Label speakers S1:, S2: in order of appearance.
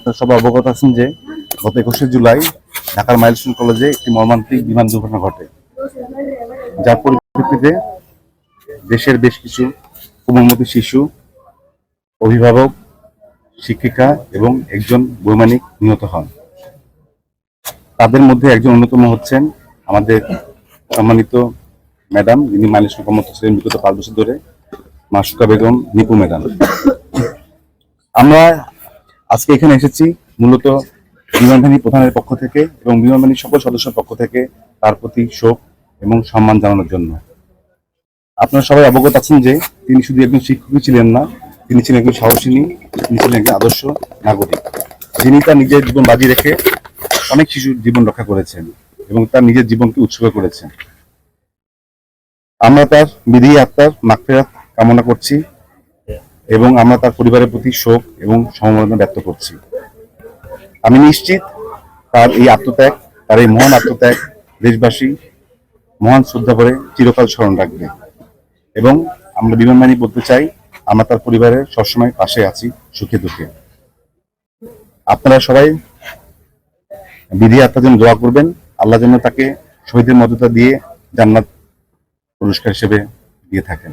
S1: আপনারা সবাই অবগত আছেন যে গত 21শে জুলাই ঢাকার মাইলস্টোন কলেজে একটি মর্মান্তিক বিমান দুর্ঘটনা ঘটে, যার পরিপ্রেক্ষিতে দেশের বেশ কিছু কোমলমতি শিশু, অভিভাবক, শিক্ষিকা এবং একজন বৈমানিক নিহত হন। তাদের মধ্যে একজন অন্যতম হচ্ছেন আমাদের সম্মানিত ম্যাডাম, যিনি মাইলস্টোন কর্মরত ছিলেন বিগত 5 বছর ধরে, মাসুকা বেগম নিপু ম্যাডাম। আমরা আজকে এখানে এসেছি মূলত বিমান বাহিনী প্রধানের পক্ষ থেকে এবং বিমান বাহিনীর সকল সদস্যের পক্ষ থেকে তার প্রতি শোক এবং সম্মান জানানোর জন্য। আপনারা সবাই অবগত আছেন যে তিনি শুধু একজন শিক্ষকই ছিলেন না, তিনি ছিলেন একজন সাহসিনী, তিনি ছিলেন একজন আদর্শ নাগরিক, যিনি তার নিজের জীবন বাজি রেখে অনেক শিশুর জীবন রক্ষা করেছেন এবং তার নিজের জীবনকে উৎসর্গ করেছেন। আমরা তার বিধি আত্মার মাগফিরাত কামনা করছি এবং আমরা তার পরিবারের প্রতি শোক এবং সমবেদনা ব্যক্ত করছি। আমি নিশ্চিত তার এই আত্মত্যাগ, তার এই মহান আত্মত্যাগ দেশবাসী মহান শ্রদ্ধা করে চিরকাল স্মরণ রাখবে এবং আমরা বিমান বাহিনী বলতে চাই, আমরা তার পরিবারের সবসময় পাশে আছি, সুখে দুঃখে। আপনারা সবাই বিধি আত্মার জন্য দোয়া করবেন, আল্লাহ যেন তাকে শহীদের মর্যাদা দিয়ে জান্নাত পুরস্কার হিসেবে দিয়ে থাকেন।